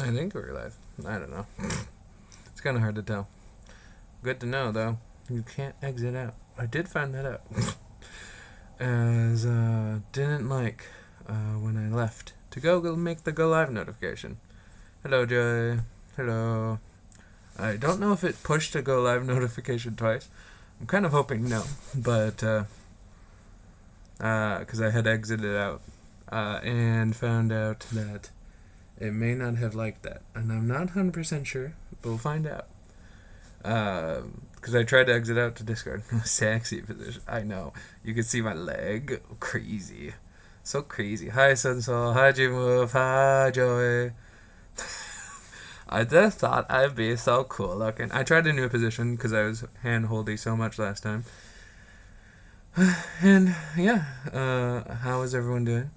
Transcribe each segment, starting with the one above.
I think we're live. I don't know. It's kind of hard to tell. Good to know, though. You can't exit out. I did find that out. As, didn't like, when I left to go make the go live notification. Hello, Joy. Hello. I don't know if it pushed a go live notification twice. I'm kind of hoping no. But, because I had exited out, and found out that it may not have liked that. And I'm not 100% sure, but we'll find out. Because I tried to exit out to Discord. Sexy position. I know. You can see my leg. Crazy. So crazy. Hi, Sunsoul. Hi, G-Move. Hi, Joey. I just thought I'd be so cool looking. I tried a new position because I was hand-holdy so much last time. And, yeah. How is everyone doing?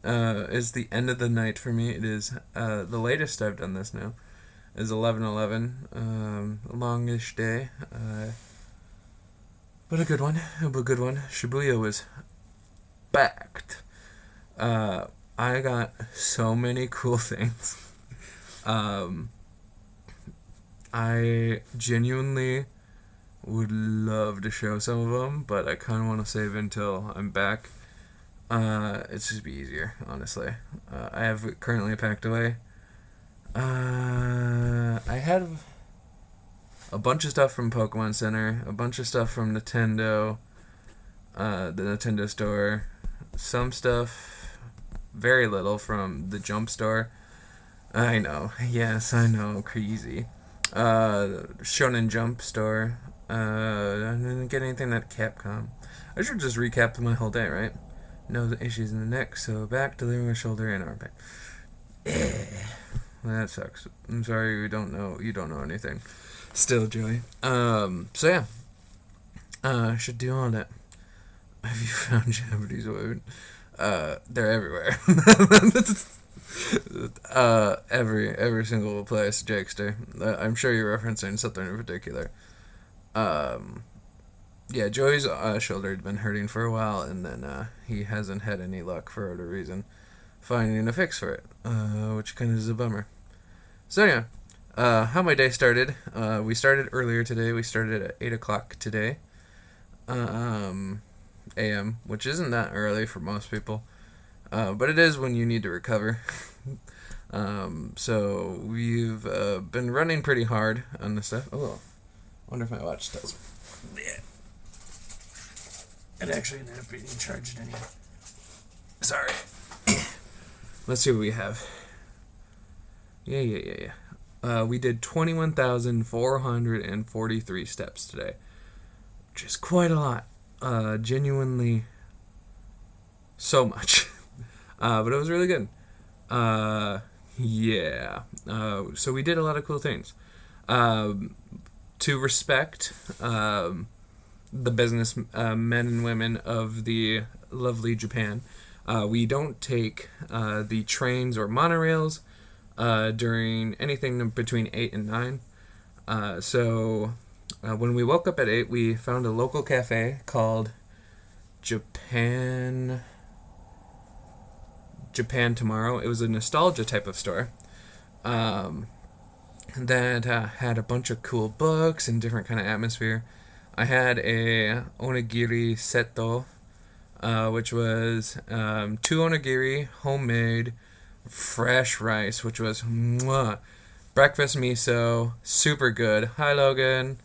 It's the end of the night for me. It is the latest I've done this now. Is 11:11. A longish day. But a good one. Shibuya was packed. I got so many cool things. I genuinely would love to show some of them, but I kind of want to save until I'm back. It's just be easier, honestly. I have it currently packed away. I had a bunch of stuff from Pokemon Center, a bunch of stuff from Nintendo, the Nintendo store, some stuff, very little from the Jump store. I know, yes, I know, crazy. Shonen Jump store. I didn't get anything at Capcom. I should just recap my whole day, right? No issues in the neck, so back, delivering my shoulder and arm pain. That sucks. I'm sorry you don't know anything. Still, Joey. So yeah. I should do all that. Have you found Japanese women? They're everywhere. Every single place, Jakester. I'm sure you're referencing something in particular. Yeah, Joey's shoulder had been hurting for a while, and then he hasn't had any luck for whatever reason finding a fix for it, which kind of is a bummer. So yeah, how my day started. We started earlier today. We started at 8 o'clock today, a.m., which isn't that early for most people, but it is when you need to recover. So we've been running pretty hard on this stuff. Oh, I wonder if my watch tells me. Yeah. It actually ended up being charged anyway. Sorry. Let's see what we have. Yeah. We did 21,443 steps today, which is quite a lot. Genuinely so much. But it was really good. Yeah. So we did a lot of cool things. To respect the business men and women of the lovely Japan, we don't take the trains or monorails during anything between 8 and 9. So when we woke up at 8, we found a local cafe called Japan Tomorrow. It was a nostalgia type of store that had a bunch of cool books and different kind of atmosphere. I had a onigiri seto, which was 2 onigiri, homemade, fresh rice, which was mwah, breakfast miso, super good. Hi, Logan.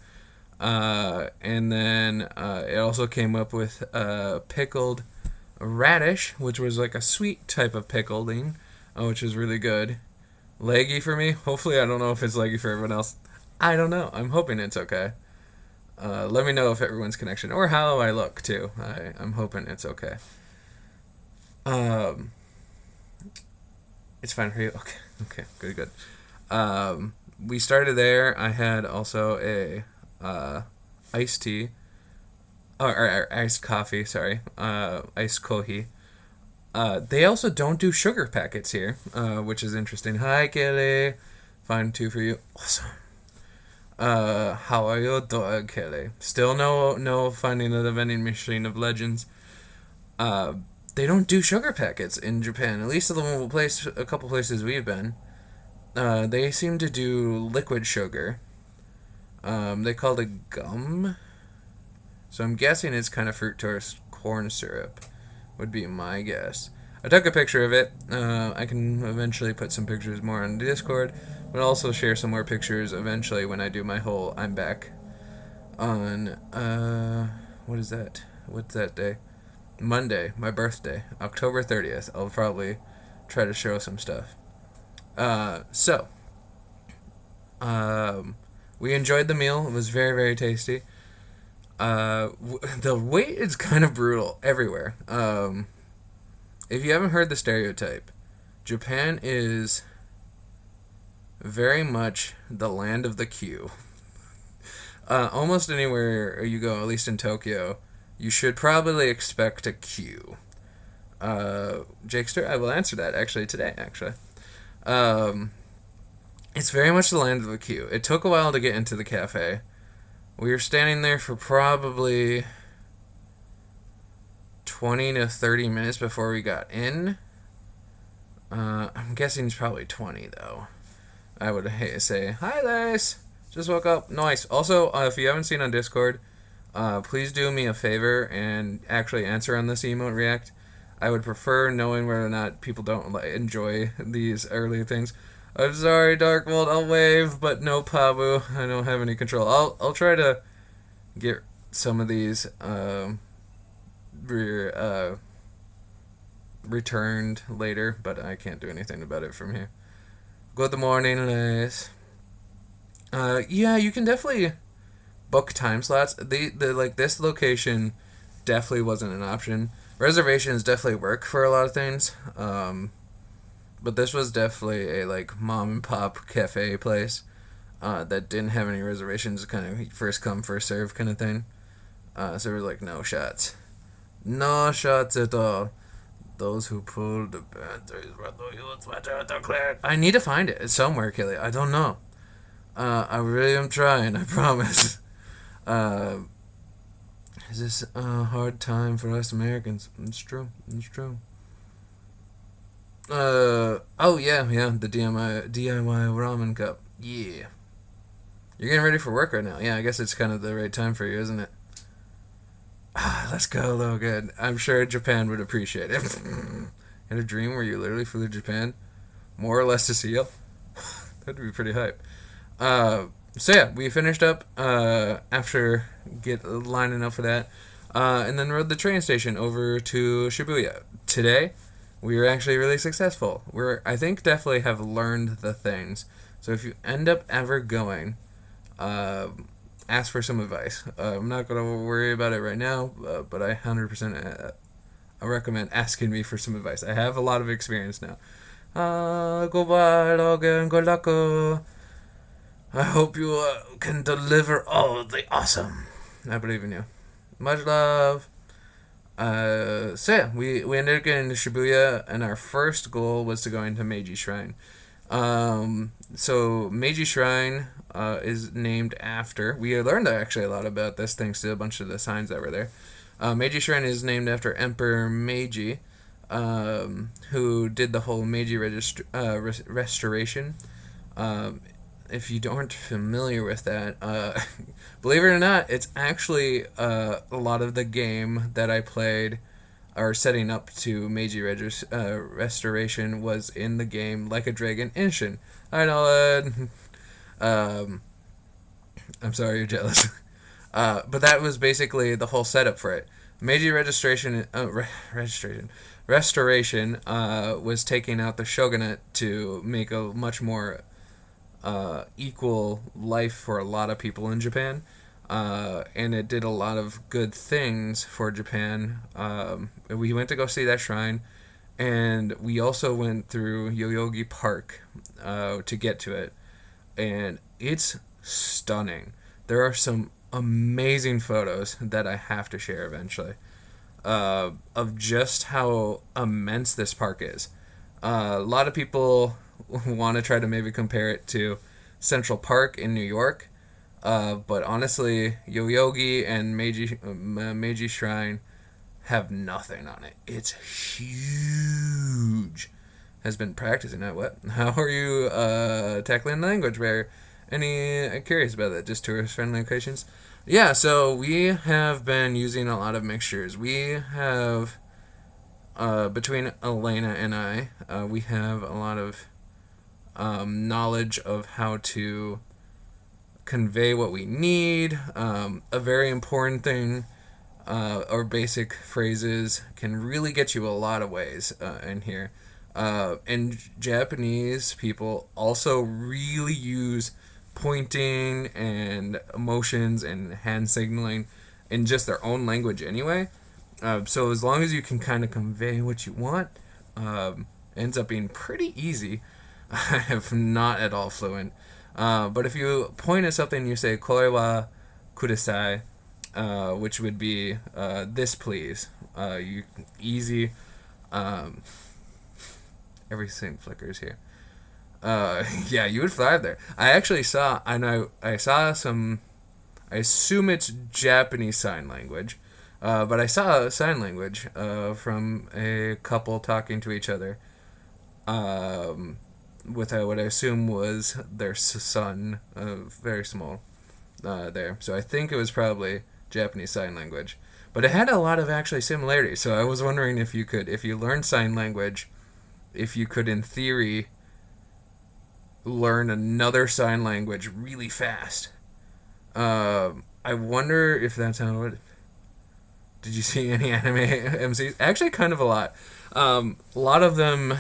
And then it also came up with pickled radish, which was like a sweet type of pickling, which was really good. Leggy for me. Hopefully, I don't know if it's leggy for everyone else. I don't know. I'm hoping it's okay. Let me know if everyone's connection or how I look too. I'm hoping it's okay. It's fine for you. Okay, good. We started there. I had also a iced tea, or iced coffee. Sorry, iced kohi. They also don't do sugar packets here, which is interesting. Hi, Kelly. Fine too for you. Awesome. How are you doing, Kelly? Still no finding of the vending machine of legends. They don't do sugar packets in Japan. At least a couple places we've been. They seem to do liquid sugar. They call it gum. So I'm guessing it's kind of fructose corn syrup, would be my guess. I took a picture of it. I can eventually put some pictures more on Discord, but I'll also share some more pictures eventually when I do my whole I'm back on, what is that? What's that day? Monday, my birthday, October 30th. I'll probably try to show some stuff. So, um, we enjoyed the meal. It was very, very tasty. The wait is kind of brutal everywhere. If you haven't heard the stereotype, Japan is very much the land of the queue. Almost anywhere you go, at least in Tokyo, you should probably expect a queue. Jakester, I will answer that actually today. Um, it's very much the land of the queue. It took a while to get into the cafe. We were standing there for probably 20 to 30 minutes before we got in. I'm guessing it's probably 20 though. I would hate to say, hi Lace, just woke up. Nice. Also, if you haven't seen on Discord, please do me a favor and actually answer on this emote react. I would prefer knowing whether or not people don't enjoy these early things. I'm sorry, Darkwold, I'll wave, but no Pabu. I don't have any control. I'll try to get some of these returned later, but I can't do anything about it from here. Good morning, Les. Yeah, you can definitely book time slots. The like this location definitely wasn't an option. Reservations definitely work for a lot of things. But this was definitely a like mom and pop cafe place that didn't have any reservations, kind of first come first serve kind of thing. So we were like, no shots, no shots at all. Those who pulled the batteries were the youths better declared. I need to find it. It's somewhere, Kelly. I don't know. I really am trying. I promise. Uh, is this a hard time for us Americans? It's true. It's true. Oh yeah, the DIY ramen cup. Yeah. You're getting ready for work right now. Yeah, I guess it's kind of the right time for you, isn't it? Ah, let's go, Logan. I'm sure Japan would appreciate it. In a dream where you literally flew to Japan, more or less to see you, that'd be pretty hype. So yeah, we finished up after lining up for that, and then rode the train station over to Shibuya. Today, we were actually really successful. I think definitely have learned the things. So if you end up ever going, ask for some advice. I'm not gonna worry about it right now, but I 100% I recommend asking me for some advice. I have a lot of experience now. Goodbye, Logan. Good luck. I hope you can deliver all the awesome. I believe in you. Much love. So yeah, we ended up getting to Shibuya, and our first goal was to go into Meiji Shrine. So Meiji Shrine is named after. We learned actually a lot about this thanks to a bunch of the signs that were there. Meiji Shrine is named after Emperor Meiji, who did the whole Meiji restoration. If you aren't familiar with that, believe it or not, it's actually a lot of the game that I played or setting up to Meiji restoration was in the game Like a Dragon Inshin. I know that. I'm sorry you're jealous. But that was basically the whole setup for it. Meiji restoration was taking out the shogunate to make a much more equal life for a lot of people in Japan. And it did a lot of good things for Japan. We went to go see that shrine, and we also went through Yoyogi Park to get to it, and it's stunning. There are some amazing photos that I have to share eventually of just how immense this park is. A lot of people want to try to maybe compare it to Central Park in New York, but honestly, Yoyogi and Meiji Shrine have nothing on it. It's huge. has been practicing at what? How are you tackling language barrier? Curious about that? Just tourist friendly locations. Yeah, so we have been using a lot of mixtures. We have between Elena and I, we have a lot of knowledge of how to convey what we need. A very important thing, or basic phrases, can really get you a lot of ways in here. And Japanese people also really use pointing and emotions and hand signaling in just their own language anyway. So as long as you can kind of convey what you want, ends up being pretty easy. I am not at all fluent. But if you point at something and you say "kore wa kudasai," which would be this please, you easy. Um, Everything flickers here. Yeah, you would thrive there. I actually saw, I saw some. I assume it's Japanese sign language, but I saw a sign language from a couple talking to each other. With what I assume was their son, very small, there. So I think it was probably Japanese Sign Language. But it had a lot of actually similarities. So I was wondering if you could, if you learned sign language, if you could, in theory, learn another sign language really fast. I wonder if that's how it. Did you see any anime MCs? Actually, kind of a lot. A lot of them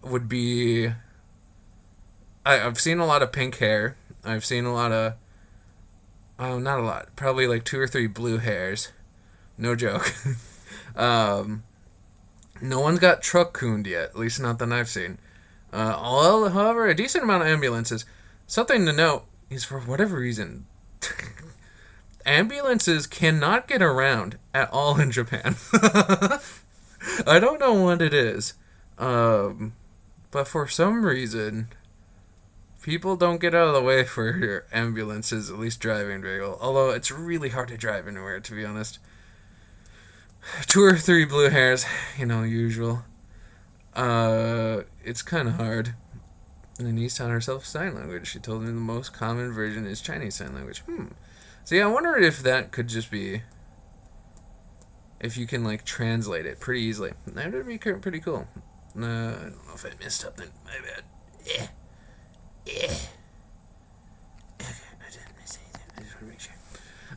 would be. I've seen a lot of pink hair. I've seen a lot of. Oh, not a lot. Probably like 2 or 3 blue hairs. No joke. No one's got truck cooned yet. At least not that I've seen. However, a decent amount of ambulances. Something to note is, for whatever reason, ambulances cannot get around at all in Japan. I don't know what it is. But for some reason, people don't get out of the way for ambulances, at least driving very well. Although it's really hard to drive anywhere, to be honest. 2 or 3 blue hairs, usual. It's kind of hard. And Denise taught herself sign language. She told me the most common version is Chinese Sign Language. So yeah, I wonder if that could just be, if you can translate it pretty easily. That would be pretty cool. I don't know if I missed something. My bad. Yeah. I didn't miss anything.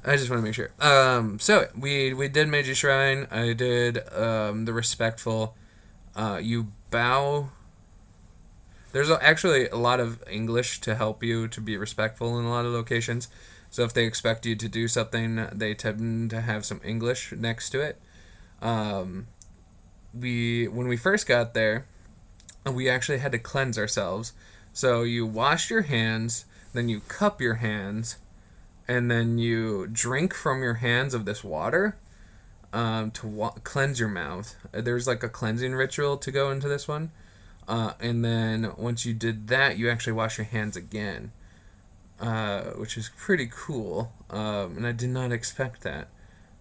I just want to make sure. So we did Meiji Shrine. I did the respectful. You bow. There's actually a lot of English to help you to be respectful in a lot of locations. So if they expect you to do something, they tend to have some English next to it. When we first got there, we actually had to cleanse ourselves. So you wash your hands, then you cup your hands, and then you drink from your hands of this water to cleanse your mouth. There's a cleansing ritual to go into this one. And then once you did that, you actually wash your hands again, which is pretty cool. And I did not expect that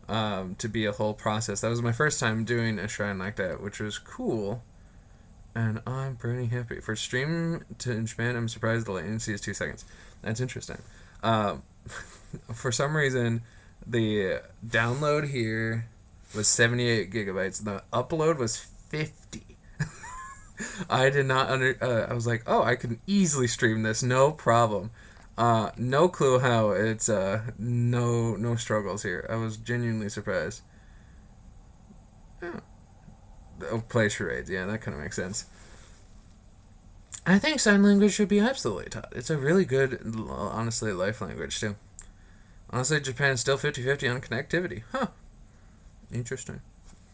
to be a whole process. That was my first time doing a shrine like that, which was cool. And I'm pretty happy. For stream to Japan, I'm surprised the latency is 2 seconds. That's interesting. For some reason, the download here was 78 gigabytes. The upload was 50. I did not I was like, oh, I can easily stream this, no problem. No clue how. It's no struggles here. I was genuinely surprised. Oh, play charades. Yeah, that kind of makes sense. I think sign language should be absolutely taught. It's a really good, honestly, life language too. Honestly, Japan is still 50-50 on connectivity. Huh. Interesting.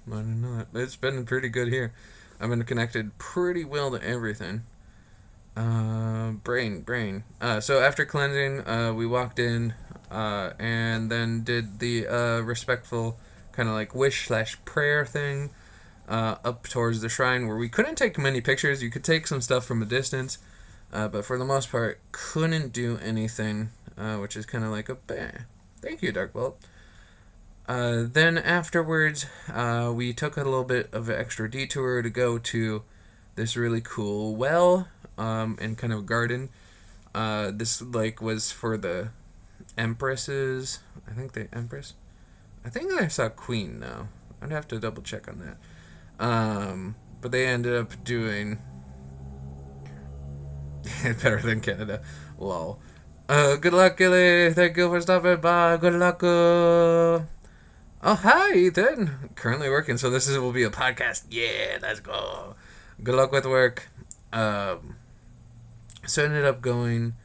I didn't know that. It's been pretty good here. I've been connected pretty well to everything. Brain. So after cleansing, we walked in, and then did the respectful kind of wish/prayer thing up towards the shrine, where we couldn't take many pictures. You could take some stuff from a distance, but for the most part, couldn't do anything, which is kind of like a bah. Thank you, Dark Bolt. Then afterwards, we took a little bit of an extra detour to go to this really cool well and kind of garden. This like was for the empresses. I think the empress. I think I saw queen though. I'd have to double check on that. But they ended up doing better than Canada. Lol. Good luck, Gilly. Thank you for stopping by. Good luck. Oh, hi, Ethan. Currently working, so will be a podcast. Yeah, let's go. Good luck with work. So I ended up going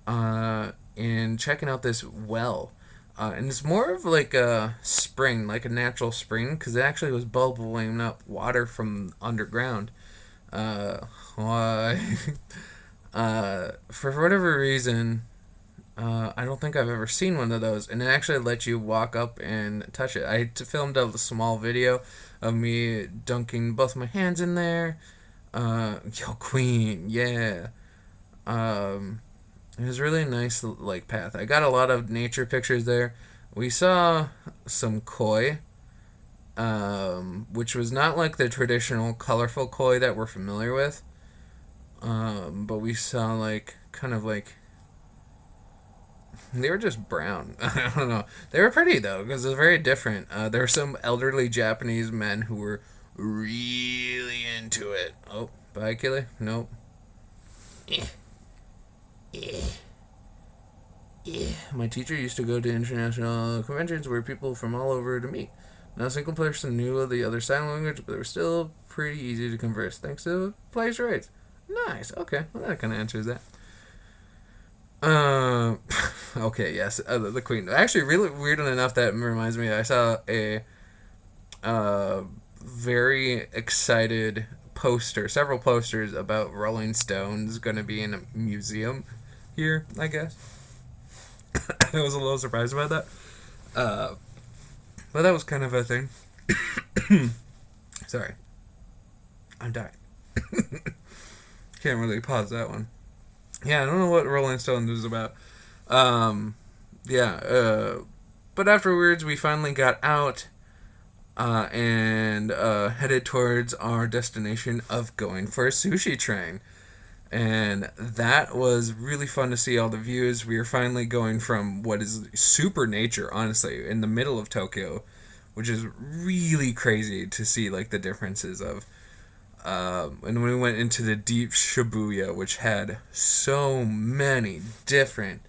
and checking out this well. And it's more of like a spring, like a natural spring, because it actually was bubbling up water from underground. Why? For whatever reason, I don't think I've ever seen one of those, and it actually let you walk up and touch it. I filmed a small video of me dunking both my hands in there. Yo, Queen, yeah. It was really nice, like, path. I got a lot of nature pictures there. We saw some koi, which was not like the traditional colorful koi that we're familiar with. But we saw like kind of like they were just brown. I don't know. They were pretty though because it was very different. There were some elderly Japanese men who were really into it. Oh, bye, Kelly. Nope. My teacher used to go to international conventions where people from all over to meet. Not a single person knew the other sign language, but they were still pretty easy to converse thanks to place rates. Nice. Okay, well, that kind of answers that. Okay, yes, the Queen. Actually, really weird enough, that reminds me, I saw a very excited poster, several posters about Rolling Stones going to be in a museum here, I guess. I was a little surprised about that. But that was kind of a thing. Sorry. I'm dying. Can't really pause that one. Yeah, I don't know what Rolling Stones was about. But afterwards we finally got out and headed towards our destination of going for a sushi train. And that was really fun to see all the views. We were finally going from what is super nature, honestly, in the middle of Tokyo, which is really crazy to see like the differences of. And we went into the deep Shibuya, which had so many different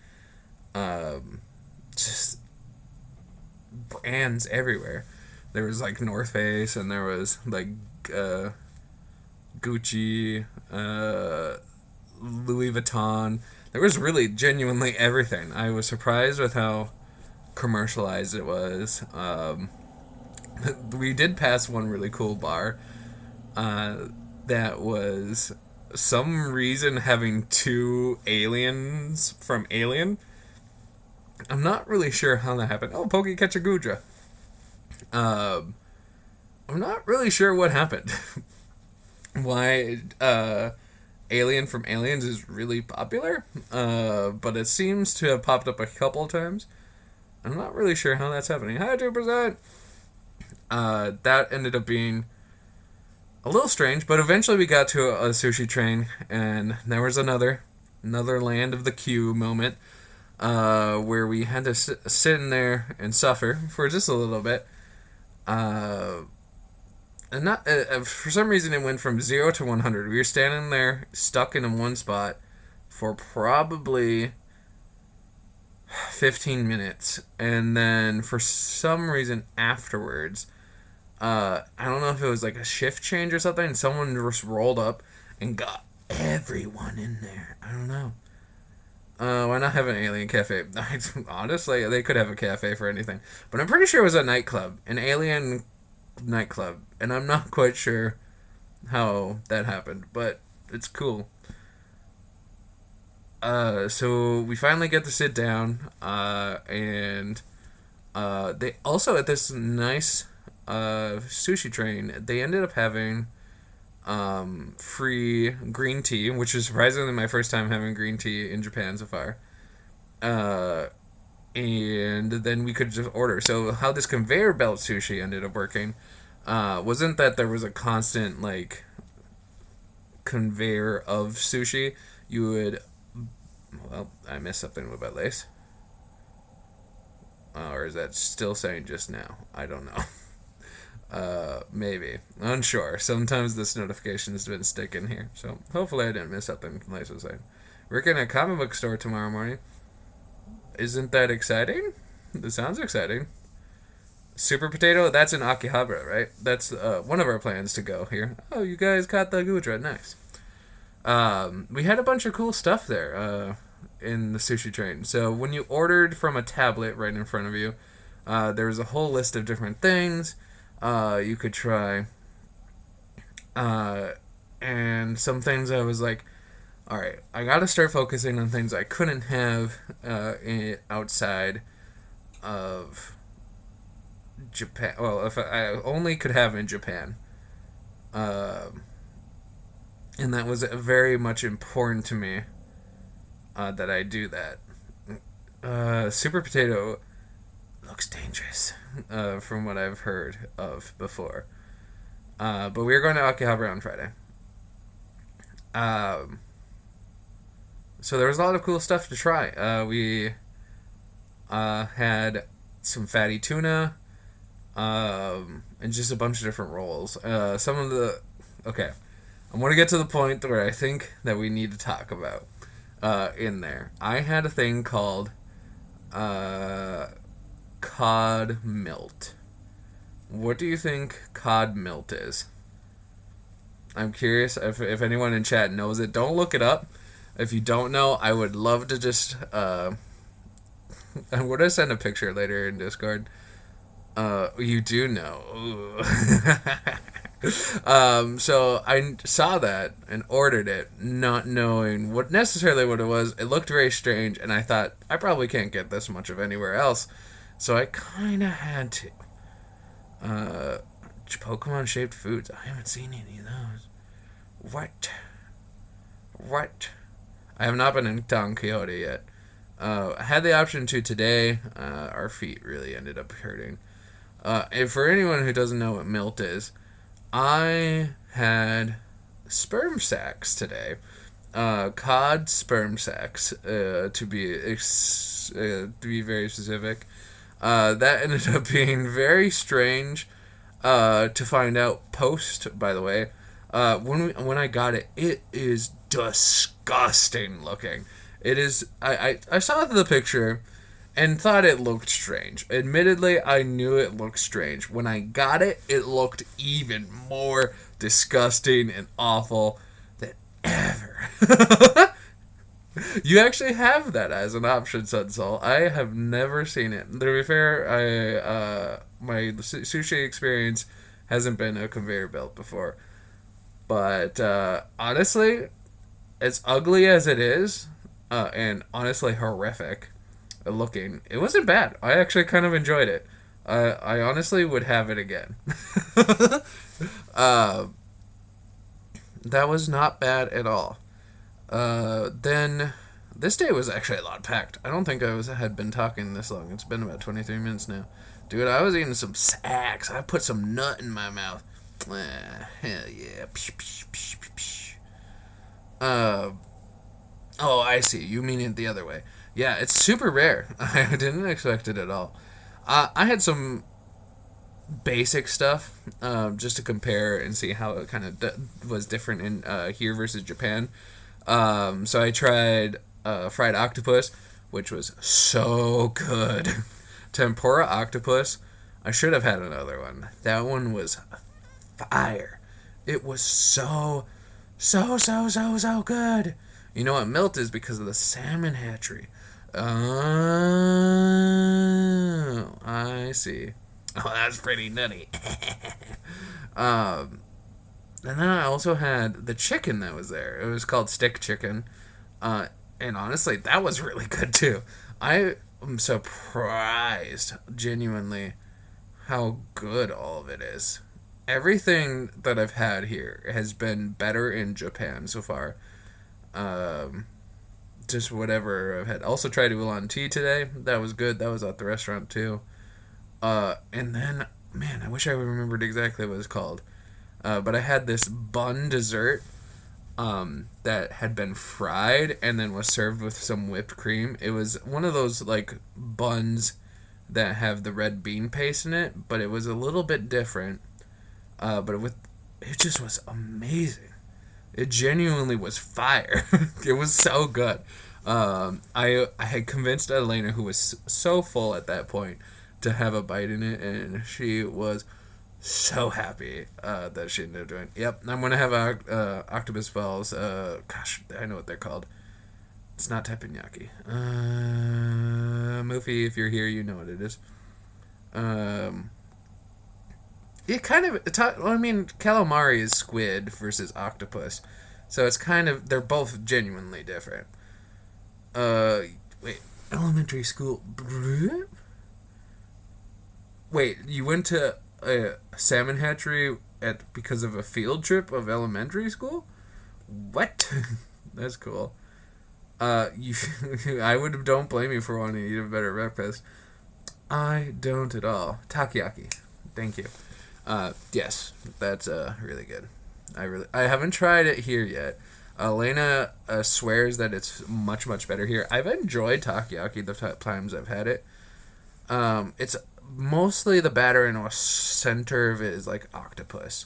just brands everywhere. There was like North Face, and there was like Gucci, Louis Vuitton. There was really genuinely everything. I was surprised with how commercialized it was. We did pass one really cool bar that was some reason having two aliens from Alien. I'm not really sure how that happened. Oh, Poke Ketchagudra. I'm not really sure what happened. Why Alien from Aliens is really popular, but it seems to have popped up a couple of times. I'm not really sure how that's happening. Hi, 2%! That ended up being a little strange, but eventually we got to a sushi train, and there was another land of the queue moment, where we had to sit in there and suffer for just a little bit. And not for some reason it went from 0 to 100. We were standing there stuck in one spot for probably 15 minutes, and then for some reason afterwards, I don't know if it was like a shift change or something, and someone just rolled up and got everyone in there. I don't know. Why not have an alien cafe? Honestly, they could have a cafe for anything, but I'm pretty sure it was a nightclub, an alien nightclub, and I'm not quite sure how that happened, but it's cool. So we finally get to sit down, and they also, at this nice sushi train, they ended up having free green tea, which is surprisingly my first time having green tea in Japan so far. and then we could just order. So how this conveyor belt sushi ended up working wasn't that there was a constant like conveyor of sushi. You would, well, I missed something with my lace. Or is that still saying just now? I don't know. Maybe. Unsure. Sometimes this notification has been sticking here. So hopefully I didn't miss something Lace was saying. Working at a comic book store tomorrow morning. Isn't that exciting? This sounds exciting. Super Potato, that's in Akihabara, right? That's one of our plans to go here. Oh, you guys caught the Gudra. Nice. We had a bunch of cool stuff there in the sushi train. So when you ordered from a tablet right in front of you, there was a whole list of different things you could try. And some things I was like, all right, I got to start focusing on things I couldn't have outside of Japan. Well, if I only could have in Japan. And that was very much important to me that I do that. Super Potato looks dangerous from what I've heard of before. But we are going to Akihabara on Friday. So there was a lot of cool stuff to try. We had some fatty tuna and just a bunch of different rolls. Some of the... Okay. I'm going to get to the point where I think that we need to talk about in there. I had a thing called cod milt. What do you think cod milt is? I'm curious if anyone in chat knows it. Don't look it up. If you don't know, I would love to just... I'm going to send a picture later in Discord. You do know. So I saw that and ordered it, not knowing what it was. It looked very strange, and I thought, I probably can't get this much of anywhere else. So I kind of had to. Pokemon-shaped foods. I haven't seen any of those. What? I have not been in Don Quixote yet. I had the option to today. Our feet really ended up hurting. And for anyone who doesn't know what milt is, I had sperm sacs today. Cod sperm sacs, to be very specific. That ended up being very strange to find out post, by the way. When I got it, it is disgusting looking. It is... I saw the picture and thought it looked strange. Admittedly, I knew it looked strange. When I got it, it looked even more disgusting and awful than ever. You actually have that as an option, Sunsoul. I have never seen it. To be fair, my sushi experience hasn't been a conveyor belt before. But honestly, as ugly as it is, and honestly horrific looking, it wasn't bad. I actually kind of enjoyed it. I honestly would have it again. That was not bad at all. Then this day was actually a lot packed. I don't think I had been talking this long. It's been about 23 minutes now. Dude, I was eating some sacks. I put some nut in my mouth. Hell yeah. Oh, I see. You mean it the other way. Yeah, it's super rare. I didn't expect it at all. I had some basic stuff just to compare and see how it kind of was different in here versus Japan. So I tried fried octopus, which was so good. Tempura octopus. I should have had another one. That one was fire. It was so good. You know what milt is? Because of the salmon hatchery. Oh, I see. Oh, that's pretty nutty. And then I also had the chicken that was there. It was called stick chicken. And honestly, that was really good too. I am surprised, genuinely, how good all of it is. Everything that I've had here has been better in Japan so far just whatever I've had. Also tried oolong tea today. That was good. That was at the restaurant too. And then, man, I wish I remembered exactly what it's called. But I had this bun dessert that had been fried and then was served with some whipped cream. It was one of those like buns that have the red bean paste in it, but it was a little bit different. It just was amazing. It genuinely was fire. It was so good. I had convinced Elena, who was so full at that point, to have a bite in it, and she was so happy that she ended up doing. Yep, I'm gonna have octopus balls. Gosh, I know what they're called. It's not teppanyaki. Mufi, if you're here, you know what it is. It kind of. I mean, calamari is squid versus octopus, so it's kind of. They're both genuinely different. Wait, elementary school. Wait, you went to a salmon hatchery because of a field trip of elementary school? What? That's cool. You, don't blame you for wanting to eat a better breakfast. I don't at all. Takoyaki. Thank you. Yes, that's really good. I haven't tried it here yet. Elena swears that it's much better here. I've enjoyed takoyaki the times I've had it. It's mostly the batter in the center of it is like octopus.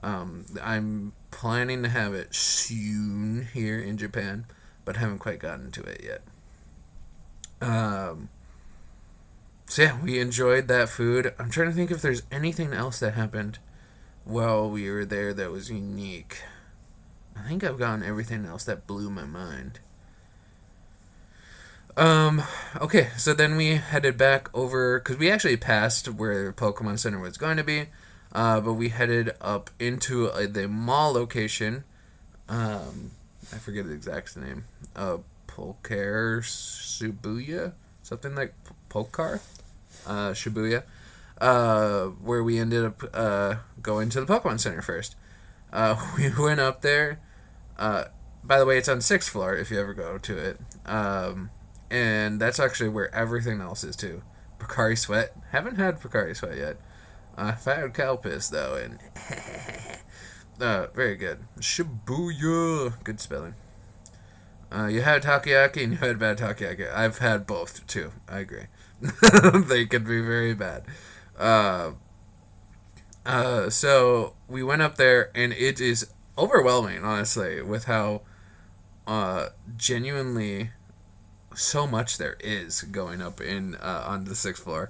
I'm planning to have it soon here in Japan, but haven't quite gotten to it yet. So yeah, we enjoyed that food. I'm trying to think if there's anything else that happened while we were there that was unique. I think I've gotten everything else that blew my mind. Okay, so then we headed back over, because we actually passed where Pokemon Center was going to be, but we headed up into the mall location. I forget the exact name. Polkar Shibuya? Something like Polkar? Shibuya. Where we ended up going to the Pokemon Center first. We went up there. By the way, it's on 6th floor if you ever go to it. And that's actually where everything else is too. Pocari Sweat. Haven't had Pocari Sweat yet. I've had Calpis though, and very good. Shibuya. Good spelling. You had takoyaki and you had bad takoyaki. I've had both too. I agree. They could be very bad. So we went up there, and it is overwhelming, honestly, with how genuinely so much there is going up in on the 6th floor.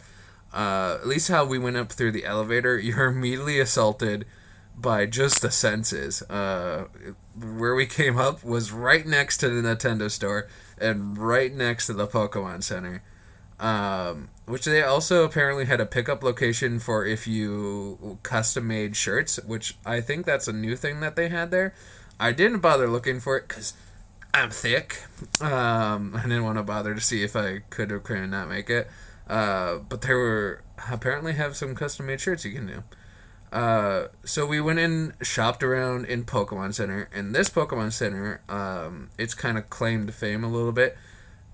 At least how we went up through the elevator, you're immediately assaulted by just the senses. Where we came up was right next to the Nintendo store and right next to the Pokemon Center. Which they also apparently had a pickup location for if you custom made shirts, which I think that's a new thing that they had there. I didn't bother looking for it because I'm thick. I didn't want to bother to see if I could or could not make it. But there were apparently have some custom made shirts you can do. So we went in, shopped around in Pokemon Center, and this Pokemon Center, it's kind of claimed fame a little bit.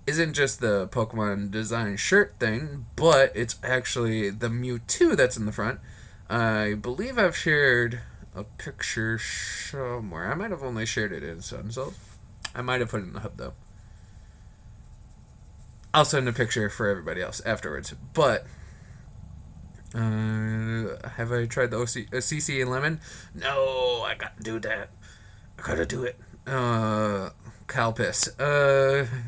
Isn't just the Pokemon design shirt thing, but it's actually the Mewtwo that's in the front. I believe I've shared a picture somewhere. I might have only shared it in Sunsoul. I might have put it in the hub, though. I'll send a picture for everybody else afterwards. But, have I tried the CC and Lemon? No, I gotta do that. I gotta do it. Calpis.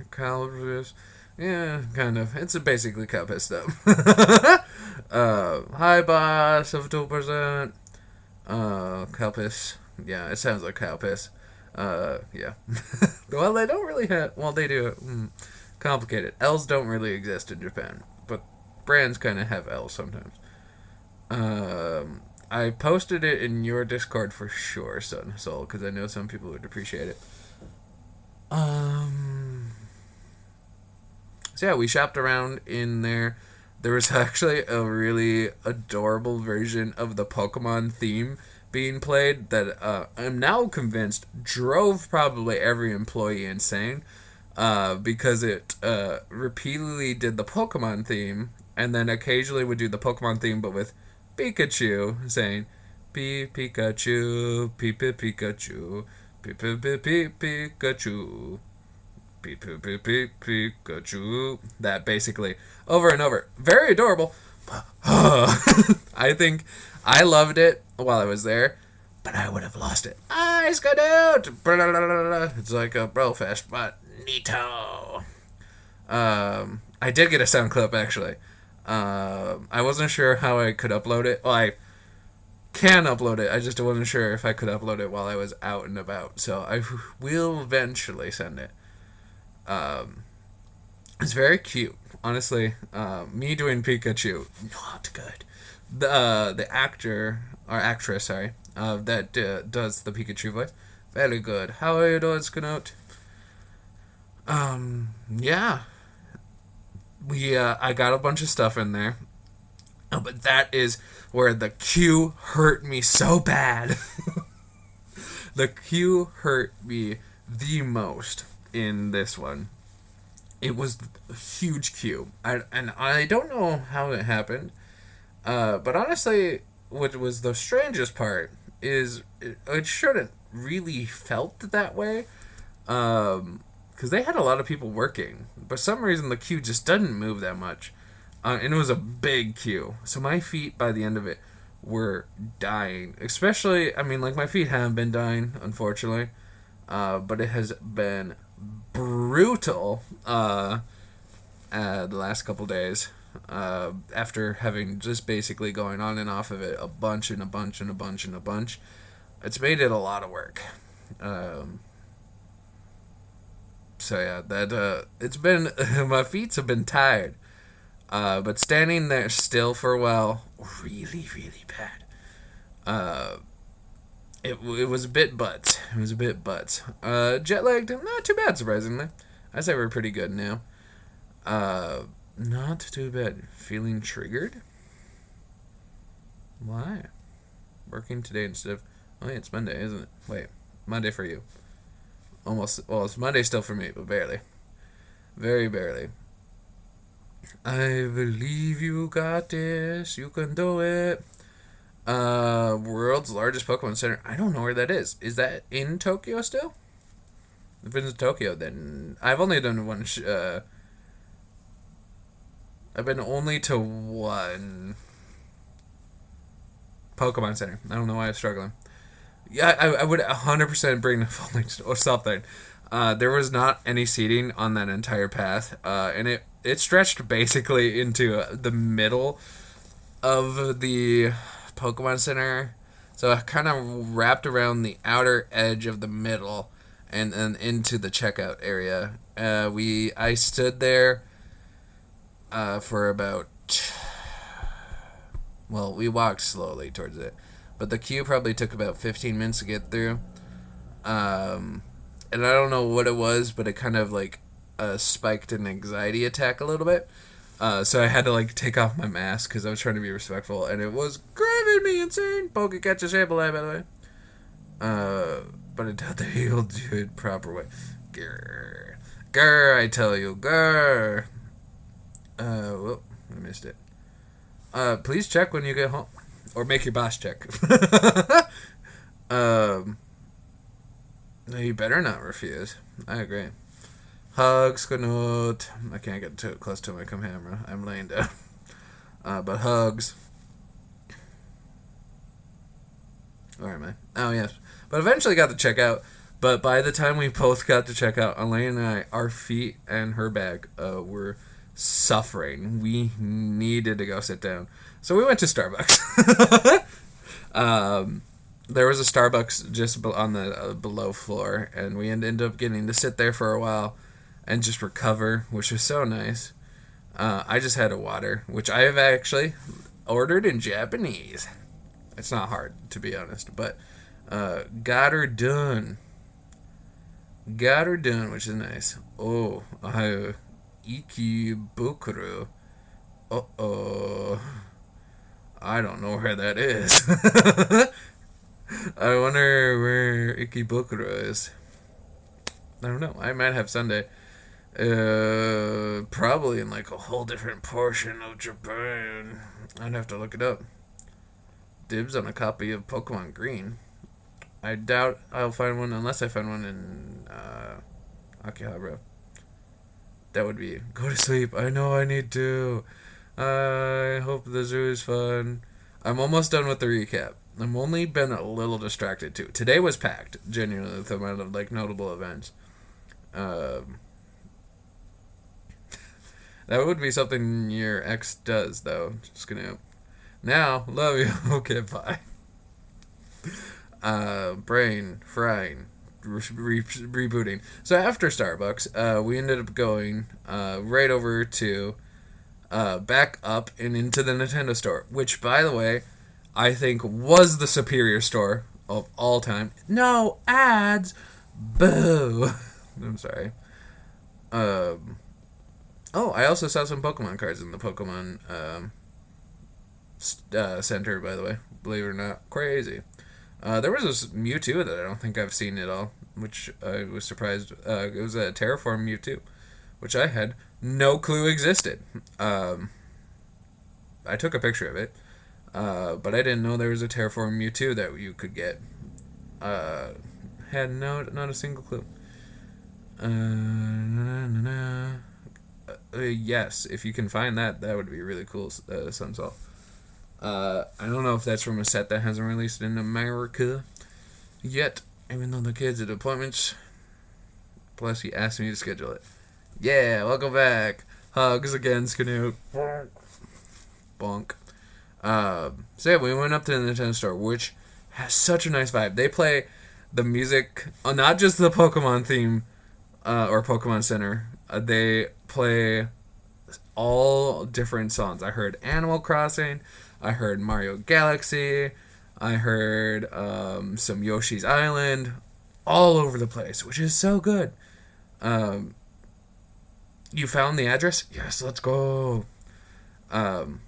Calpis. Yeah, kind of. It's basically Calpis stuff. High boss of 2%. Calpis. Yeah, it sounds like Calpis. Yeah. Well, they don't really have. Well, they do. Complicated. L's don't really exist in Japan, but brands kind of have L's sometimes. I posted it in your Discord for sure, Son Soul, because I know some people would appreciate it. So yeah, we shopped around in there. There was actually a really adorable version of the Pokemon theme being played that I'm now convinced drove probably every employee insane. because it repeatedly did the Pokemon theme, and then occasionally would do the Pokemon theme, but with Pikachu saying, Pikachu, Pikachu, Pikachu, Pikachu. That basically over and over. Very adorable. I think I loved it while I was there, but I would have lost it. Eyes got out. It's like a Brofest, but Neato. I did get a sound clip actually. I wasn't sure how I could upload it. Well, I can upload it. I just wasn't sure if I could upload it while I was out and about. So I will eventually send it. It's very cute, honestly. Me doing Pikachu, not good. The actor or actress, sorry, that does the Pikachu voice, very good. How are you doing, Scoot? Yeah, we I got a bunch of stuff in there. Oh, but that is where the queue hurt me so bad. The queue hurt me the most in this one. It was a huge queue. And I don't know how it happened. But honestly, what was the strangest part is it shouldn't really felt that way. Because they had a lot of people working. But for some reason, the queue just doesn't move that much. And it was a big queue. So my feet, by the end of it, were dying. Especially, I mean, like, my feet have been dying, unfortunately. But it has been brutal the last couple days. After having just basically going on and off of it a bunch and a bunch and a bunch and a bunch. It's made it a lot of work. So yeah, that it's been my feet have been tired. But standing there still for a while, really, really bad. It was a bit butts. It was a bit butts. Jet lagged, not too bad, surprisingly. I say we're pretty good now. Not too bad. Feeling triggered? Why? Working today instead of... Oh, yeah, it's Monday, isn't it? Wait, Monday for you. Almost... Well, it's Monday still for me, but barely. Very barely. I believe you got this. You can do it. World's largest Pokemon Center. I don't know where that is. Is that in Tokyo still? If it's in Tokyo, then... I've only done one... I've been only to one Pokemon Center. I don't know why I'm struggling. Yeah, I would 100% bring or something. There was not any seating on that entire path, and it stretched basically into the middle of the Pokemon Center. So I kind of wrapped around the outer edge of the middle and into the checkout area. I stood there for about... Well, we walked slowly towards it. But the queue probably took about 15 minutes to get through. And I don't know what it was, but it kind of like spiked an anxiety attack a little bit. So I had to like take off my mask because I was trying to be respectful. And it was driving me insane. Pokecatcher Sableye, by the way. But I doubt that he'll do it proper way. Grr. Grr, I tell you. Grr. Whoop, I missed it. Please check when you get home. Or make your boss check. No, you better not refuse. I agree. Hugs, good note. I can't get too close to my camera. I'm laying down. But hugs. Where am I? Oh, yes. But eventually got to check out. But by the time we both got to check out, Elaine and I, our feet and her bag were suffering. We needed to go sit down. So we went to Starbucks. There was a Starbucks just on the below floor, and we ended up getting to sit there for a while and just recover, which was so nice. I just had a water, which I have actually ordered in Japanese. It's not hard, to be honest, but got her done. Got her done, which is nice. Oh, Ikebukuro. Uh-oh. I don't know where that is. I wonder where Ikebukuro is. I don't know. I might have Sunday. Probably in like a whole different portion of Japan. I'd have to look it up. Dibs on a copy of Pokemon Green. I doubt I'll find one unless I find one in Akihabara. That would be go to sleep. I know I need to. I hope the zoo is fun. I'm almost done with the recap. I'm only been a little distracted too. Today was packed, genuinely, with the amount of like notable events. Um, that would be something your ex does, though. Just gonna now love you. Okay, bye. Brain frying, rebooting. So after Starbucks, we ended up going right over to back up and into the Nintendo store, which, by the way, I think was the superior store of all time. No ads, boo. I'm sorry. Um, oh, I also saw some Pokemon cards in the Pokemon center. By the way, believe it or not, crazy. There was this Mewtwo that I don't think I've seen at all, which I was surprised. It was a Terraform Mewtwo, which I had no clue existed. I took a picture of it, but I didn't know there was a Terraform Mewtwo that you could get. Uh, had not a single clue. Yes, if you can find that, that would be really cool, Sunsoft. I don't know if that's from a set that hasn't released in America yet, even though the kids at appointments. Plus, he asked me to schedule it. Yeah, welcome back. Hugs again, Skanoot. Bonk. So yeah, we went up to the Nintendo store, which has such a nice vibe. They play the music, not just the Pokemon theme or Pokemon Center. They play all different songs. I heard Animal Crossing. I heard Mario Galaxy. I heard some Yoshi's Island. All over the place, which is so good. Um, you found the address? Yes, let's go. Um,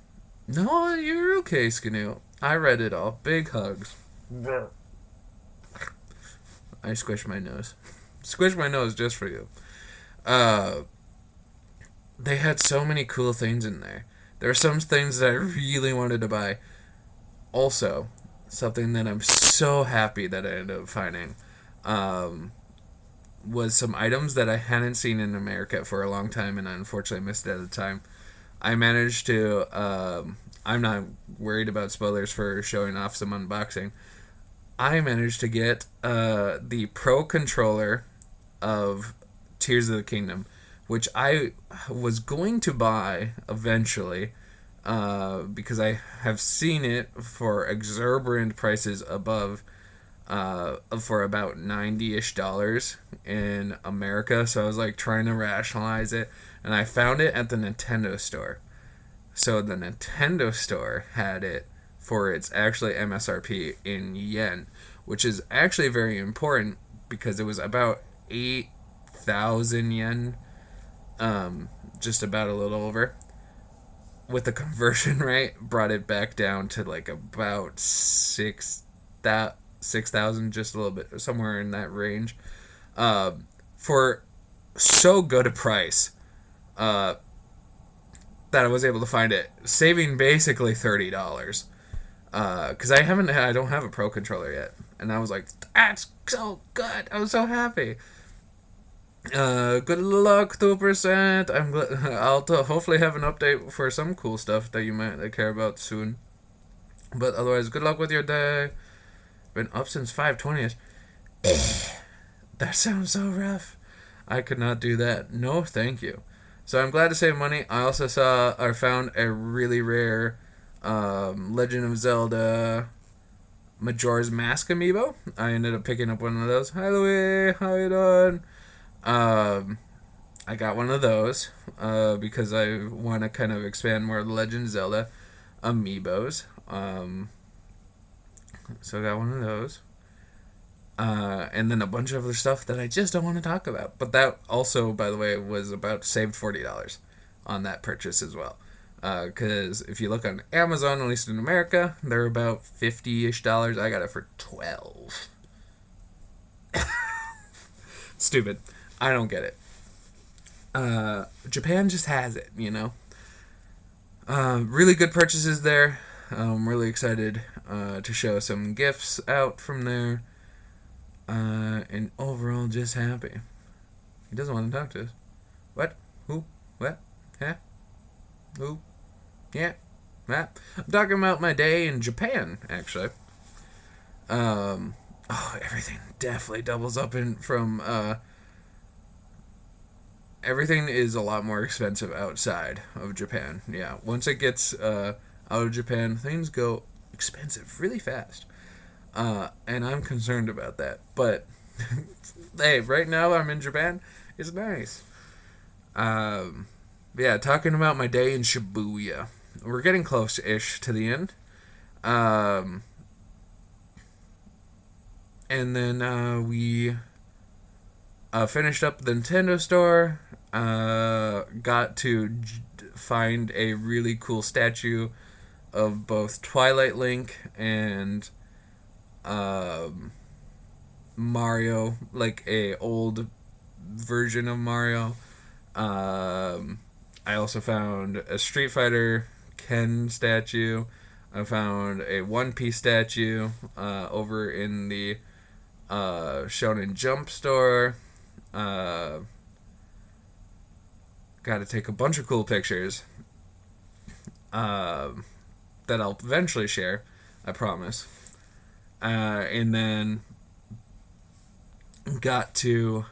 no, you're okay, Skanu. I read it all. Big hugs. I squished my nose. Squished my nose just for you. Uh, they had so many cool things in there. There are some things that I really wanted to buy. Also, something that I'm so happy that I ended up finding was some items that I hadn't seen in America for a long time, and I unfortunately missed it at the time. I managed to. I'm not worried about spoilers for showing off some unboxing. I managed to get the Pro controller of Tears of the Kingdom, which I was going to buy eventually because I have seen it for exorbitant prices above for about $90-ish in America. So I was like trying to rationalize it, and I found it at the Nintendo store. So the Nintendo store had it for its actually MSRP in yen, which is actually very important because it was about 8,000 yen, just about a little over. With the conversion rate, brought it back down to like about 6,000, just a little bit, somewhere in that range, for so good a price. That I was able to find it, saving basically $30. Because I don't have a Pro controller yet, and I was like, that's so good. I was so happy. Good luck, 2%. I'm glad. Hopefully have an update for some cool stuff that you might care about soon. But otherwise, good luck with your day. Been up since 5:20. That sounds so rough. I could not do that. No, thank you. So I'm glad to save money. I also found a really rare Legend of Zelda Majora's Mask amiibo. I ended up picking up one of those. Hi Louie, how you doing? I got one of those because I want to kind of expand more of the Legend of Zelda amiibos. So I got one of those. And then a bunch of other stuff that I just don't want to talk about. But that also, by the way, was about saved $40 on that purchase as well. Because if you look on Amazon, at least in America, they're about $50-ish. I got it for $12. Stupid. I don't get it. Japan just has it, you know. Really good purchases there. I'm really excited to show some gifts out from there. And overall, just happy. He doesn't want to talk to us. What? Who? What? Huh? Who? Yeah. That. I'm talking about my day in Japan, actually. Everything definitely doubles up in from everything is a lot more expensive outside of Japan. Yeah, once it gets out of Japan, things go expensive really fast. And I'm concerned about that. But hey, right now I'm in Japan. It's nice. Um, yeah, talking about my day in Shibuya. We're getting close-ish to the end. Um, and then we finished up the Nintendo store. Got to find a really cool statue of both Twilight Link and Mario, like a old version of Mario. I also found a Street Fighter Ken statue. I found a One Piece statue over in the Shonen Jump store. Got to take a bunch of cool pictures that I'll eventually share, I promise. And then got to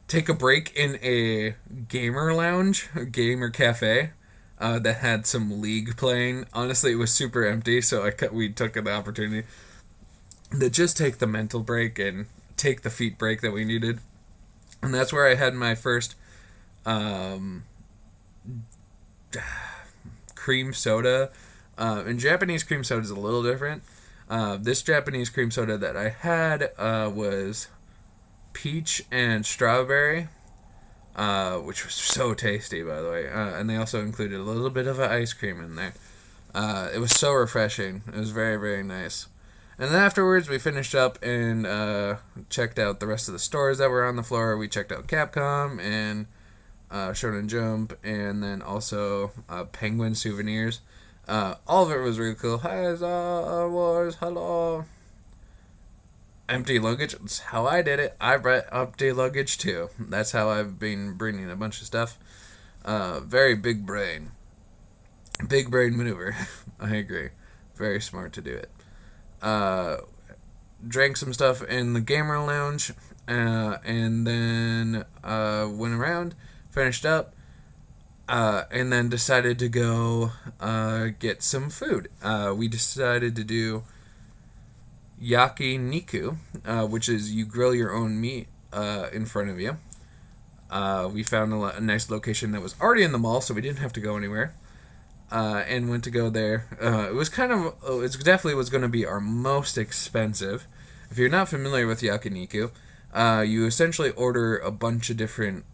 take a break in a gamer lounge, a gamer cafe, that had some League playing. Honestly, it was super empty, so we took the opportunity to just take the mental break and take the feet break that we needed. And that's where I had my first cream soda. In Japanese, cream soda is a little different. This Japanese cream soda that I had was peach and strawberry, which was so tasty, by the way. And they also included a little bit of ice cream in there. It was so refreshing. It was very, very nice. And then afterwards, we finished up and checked out the rest of the stores that were on the floor. We checked out Capcom and Shonen Jump, and then also Penguin Souvenirs. All of it was really cool. Hi, Star Wars, hello. Empty luggage. That's how I did it. I brought empty luggage too. That's how I've been bringing a bunch of stuff. Very big brain. Big brain maneuver. I agree. Very smart to do it. Drank some stuff in the gamer lounge, and then went around, finished up, and then decided to go get some food. We decided to do yakiniku, which is you grill your own meat in front of you. We found a nice location that was already in the mall, so we didn't have to go anywhere. And went to go there. It definitely was going to be our most expensive. If you're not familiar with yakiniku, you essentially order a bunch of different.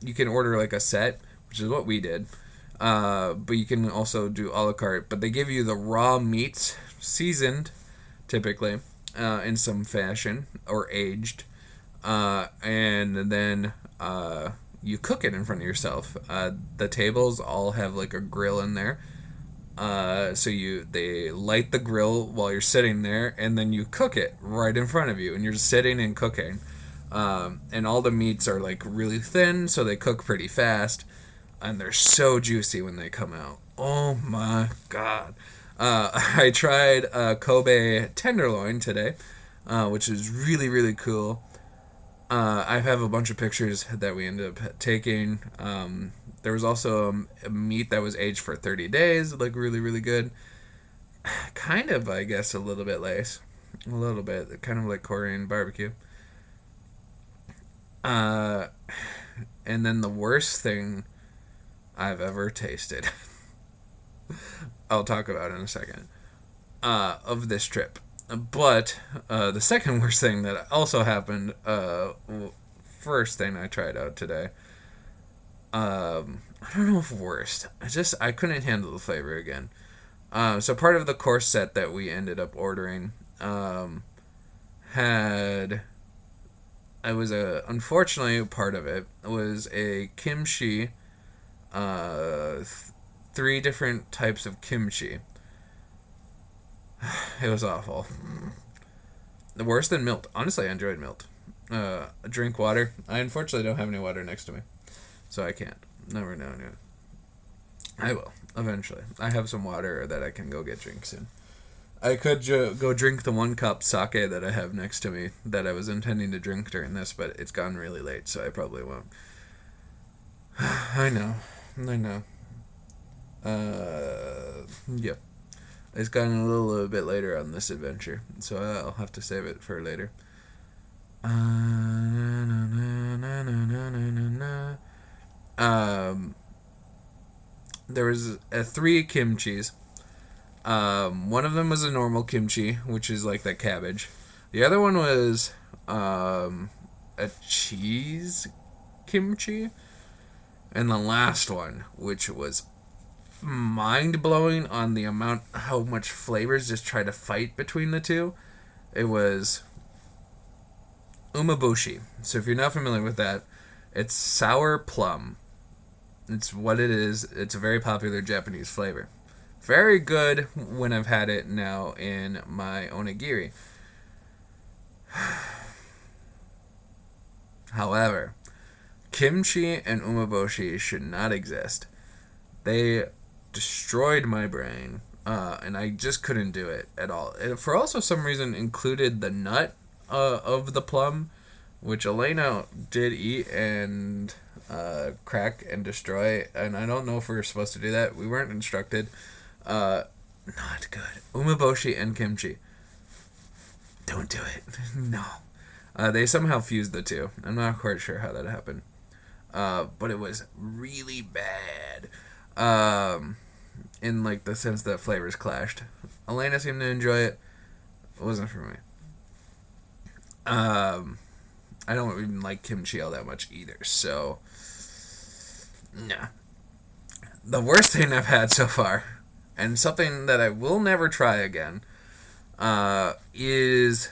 You can order like a set, which is what we did. But you can also do a la carte. But they give you the raw meats, seasoned, typically, in some fashion or aged, and then you cook it in front of yourself. The tables all have like a grill in there. So they light the grill while you're sitting there, and then you cook it right in front of you, and you're just sitting and cooking. And all the meats are like really thin, so they cook pretty fast, and they're so juicy when they come out. Oh my god! I tried Kobe tenderloin today, which is really really cool. I have a bunch of pictures that we ended up taking. There was also a meat that was aged for 30 days, like really, really good. Kind of, I guess, a little bit less. A little bit. Kind of like Korean barbecue. And then the worst thing I've ever tasted, I'll talk about in a second, of this trip. But the second worst thing that also happened, first thing I tried out today, I don't know if worst. I couldn't handle the flavor again. So part of the course set that we ended up ordering had I was unfortunately part of it. It was a kimchi, uh, th- three different types of kimchi. It was awful. Worse than milk. Honestly, I enjoyed milk. Drink water. I unfortunately don't have any water next to me, so I can't. Never know. I will eventually. I have some water that I can go get drinks in. I could go drink the 1 cup sake that I have next to me that I was intending to drink during this, but it's gone really late, so I probably won't. I know. I know. Yep. It's gotten a little bit later on this adventure, so I'll have to save it for later. Um, there was 3 kimchis. One of them was a normal kimchi, which is like that cabbage. The other one was a cheese kimchi, and the last one, which was mind blowing on the amount how much flavors just try to fight between the two. It was umeboshi. So if you're not familiar with that, it's sour plum. It's what it is. It's a very popular Japanese flavor. Very good when I've had it now in my onigiri. However, kimchi and umeboshi should not exist. They destroyed my brain, and I just couldn't do it at all. And for also some reason included the nut of the plum, which Elena did eat and crack and destroy, and I don't know if we were supposed to do that. We weren't instructed. Not good. Umeboshi and kimchi. Don't do it. No. They somehow fused the two. I'm not quite sure how that happened. But it was really bad. In like the sense that flavors clashed. Elena seemed to enjoy it. It wasn't for me. I don't even like kimchi all that much either, so nah. The worst thing I've had so far, and something that I will never try again, is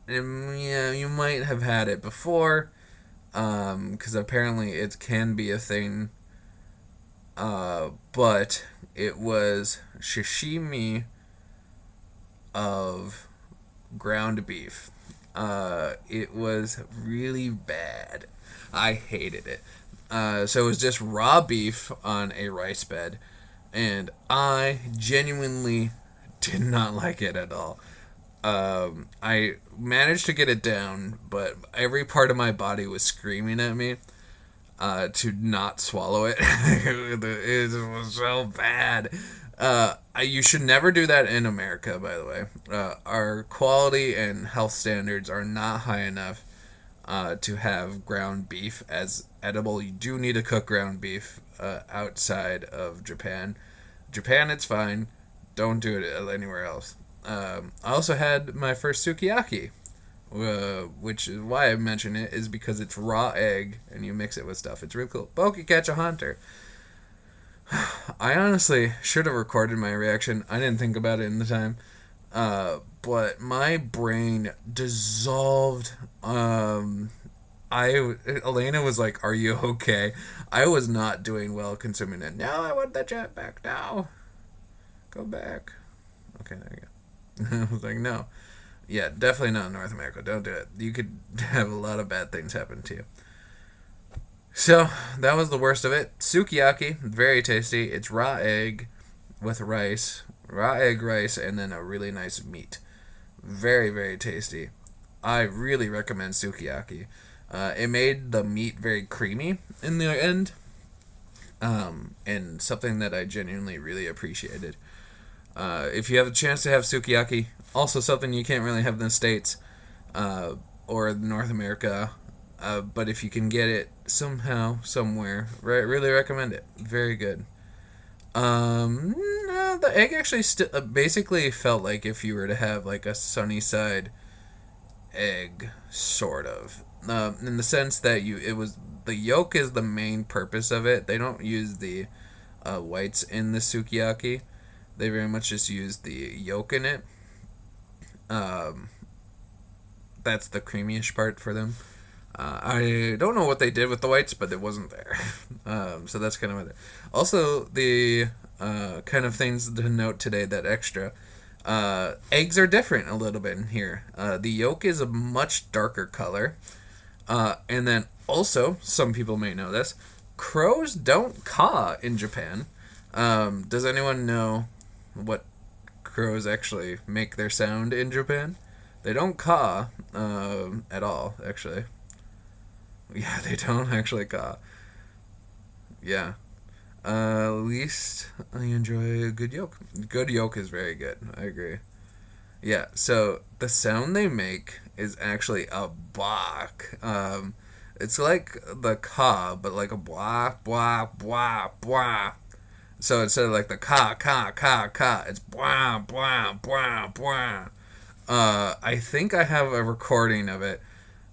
yeah, you might have had it before, because apparently it can be a thing. But it was sashimi of ground beef. It was really bad. I hated it. So it was just raw beef on a rice bed, and I genuinely did not like it at all. I managed to get it down, but every part of my body was screaming at me to not swallow it. It was so bad. You should never do that in America, by the way. Our quality and health standards are not high enough to have ground beef as edible. You do need to cook ground beef outside of Japan. Japan, it's fine. Don't do it anywhere else. I also had my first sukiyaki, which is why I mention it, is because it's raw egg and you mix it with stuff. It's really cool. Poke catch a hunter. I honestly should have recorded my reaction. I didn't think about it in the time. But my brain dissolved. Elena was like, "Are you okay?" I was not doing well consuming it. No, I want the jet back now. Go back. Okay, there you go. I was like, no. Yeah, definitely not in North America. Don't do it. You could have a lot of bad things happen to you. So, that was the worst of it. Sukiyaki, very tasty. It's raw egg with rice. Raw egg, rice, and then a really nice meat. Very, very tasty. I really recommend sukiyaki. It made the meat very creamy in the end. And something that I genuinely really appreciated. If you have a chance to have sukiyaki, also something you can't really have in the States or North America, but if you can get it somehow, somewhere, really recommend it. Very good. No, the egg actually basically felt like if you were to have like a sunny side egg, sort of. In the sense that it was the yolk is the main purpose of it. They don't use the whites in the sukiyaki. They very much just use the yolk in it. that's the creamyish part for them. I don't know what they did with the whites, but it wasn't there. So that's kind of what it. Also, the kind of things to note today that extra. Eggs are different a little bit in here. The yolk is a much darker color. And then also, some people may know this, crows don't caw in Japan. Does anyone know what crows actually make their sound in Japan? They don't caw at all, actually. Yeah, they don't actually caw. Yeah. At least I enjoy a good yolk. Good yolk is very good. I agree. Yeah, so the sound they make is actually a bawk. It's like the caw, but like a bwah, bwah, bwah, bwah. So instead of like the caw, caw, caw, caw, it's bwah, bwah, bwah, bwah. I think I have a recording of it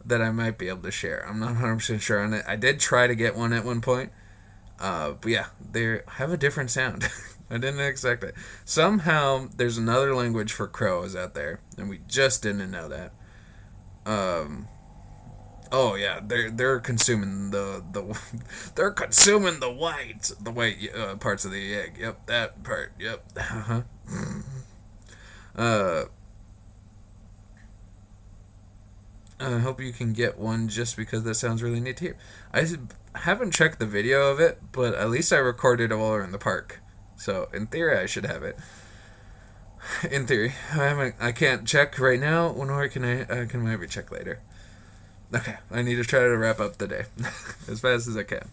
that I might be able to share. I'm not 100% sure on it. I did try to get one at one point. But yeah, they have a different sound. I didn't expect it. Somehow, there's another language for crows out there, and we just didn't know that. Oh yeah, they're consuming the they're consuming the white parts of the egg. Yep, that part. Yep. Uh-huh. uh, I hope you can get one just because that sounds really neat to hear. I haven't checked the video of it, but at least I recorded it while we were in the park. So in theory, I should have it. In theory, I can't check right now. When can I can maybe check later. Okay, I need to try to wrap up the day as fast as I can.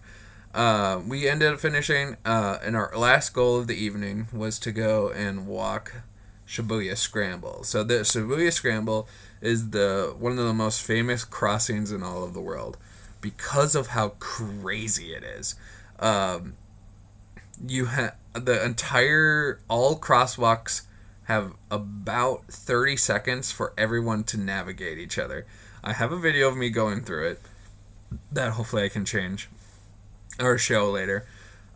We ended up finishing, and our last goal of the evening was to go and walk Shibuya Scramble. So the Shibuya Scramble is one of the most famous crossings in all of the world because of how crazy it is. You have all crosswalks have about 30 seconds for everyone to navigate each other. I have a video of me going through it that hopefully I can change or show later.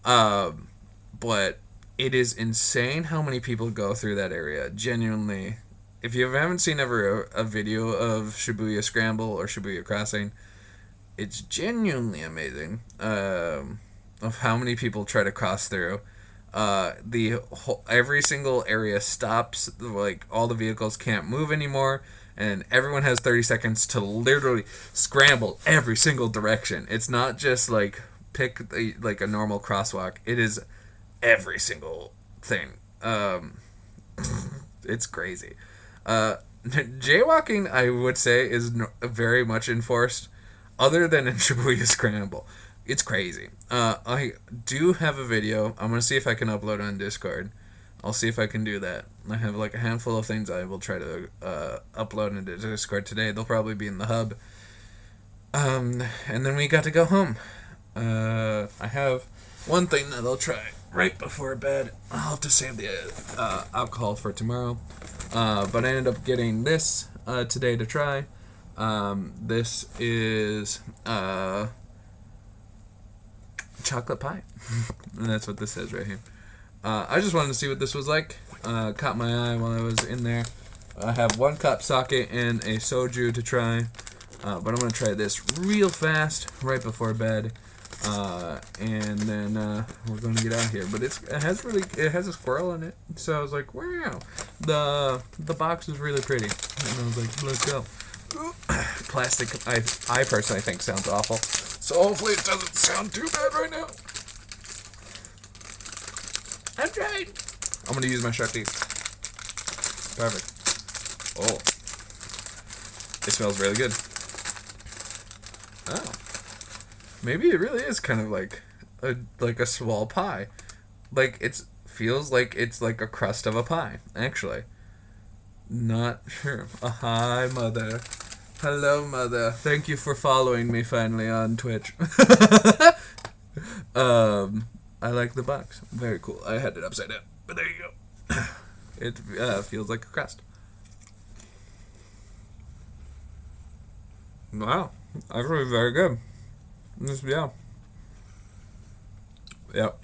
But it is insane how many people go through that area. Genuinely, if you haven't seen ever a video of Shibuya Scramble or Shibuya Crossing, it's genuinely amazing of how many people try to cross through. Every single area stops. Like all the vehicles can't move anymore, and everyone has 30 seconds to literally scramble every single direction. It's not just like pick like a normal crosswalk. It is every single thing. It's crazy. Jaywalking, I would say, is very much enforced, other than in Shibuya Scramble. It's crazy. I do have a video. I'm going to see if I can upload it on Discord. I'll see if I can do that. I have like a handful of things I will try to upload into Discord today. They'll probably be in the hub. And then we got to go home. I have one thing that I'll try right before bed. I'll have to save the alcohol for tomorrow. But I ended up getting this today to try. This is chocolate pie. And that's what this says right here. I just wanted to see what this was like. Caught my eye while I was in there. I have 1 cup sake and a soju to try. But I'm going to try this real fast right before bed. And then we're going to get out of here. But it has a squirrel in it. So I was like, wow. The box is really pretty. And I was like, let's go. Plastic, I personally think sounds awful. So hopefully it doesn't sound too bad right now. I'm trying. I'm going to use my shark teeth. Perfect. Oh. It smells really good. Oh. Maybe it really is kind of like a small pie. Like it feels like it's like a crust of a pie, actually. Not sure. Hi, mother. Hello, mother. Thank you for following me finally on Twitch. I like the box. Very cool. I had it upside down, but there you go. It feels like a crust. Wow. Actually very good. Yeah. Yep.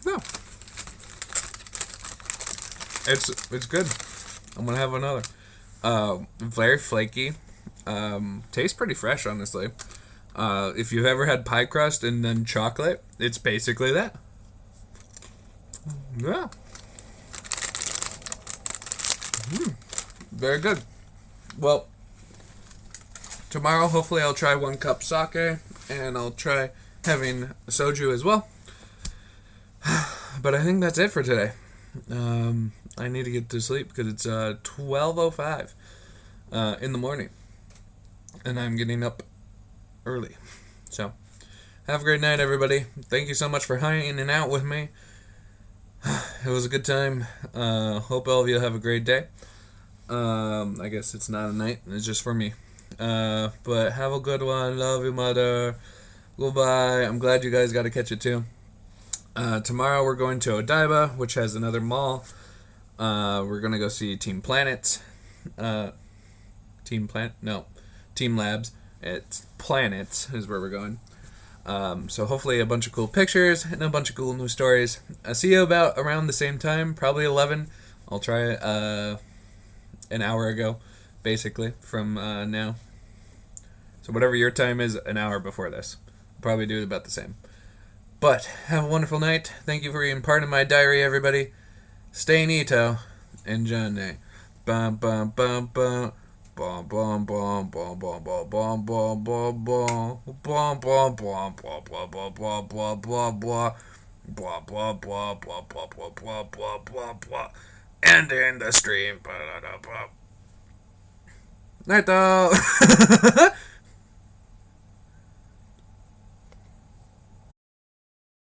Yeah. It's good. I'm gonna have another. Very flaky. Tastes pretty fresh, honestly. If you've ever had pie crust and then chocolate, it's basically that. Yeah. Very good. Well, tomorrow hopefully I'll try 1 cup sake and I'll try having soju as well. But I think that's it for today. I need to get to sleep because it's 12:05 in the morning, and I'm getting up early. So, have a great night, everybody. Thank you so much for hanging out with me. It was a good time. Hope all of you have a great day. I guess it's not a night, it's just for me. But have a good one. Love you, mother. Goodbye. I'm glad you guys got to catch it too. Tomorrow we're going to Odaiba, which has another mall. We're going to go see Team Planet. Team Planet? No. Team Labs. It's Planets is where we're going. So hopefully a bunch of cool pictures and a bunch of cool new stories. I'll see you about around the same time, probably 11. I'll try an hour ago, basically, from now. So whatever your time is, an hour before this. I'll probably do it about the same. But have a wonderful night. Thank you for being part of my diary, everybody. Stay neato. And Johnny. Bum bum bum bum. Bum bum bum bum bum bum bum bum bum bum bum bum bum blah blah blah blah blah blah blah blah blah blah blah blah blah blah blah blah blah. And in the stream. Night though.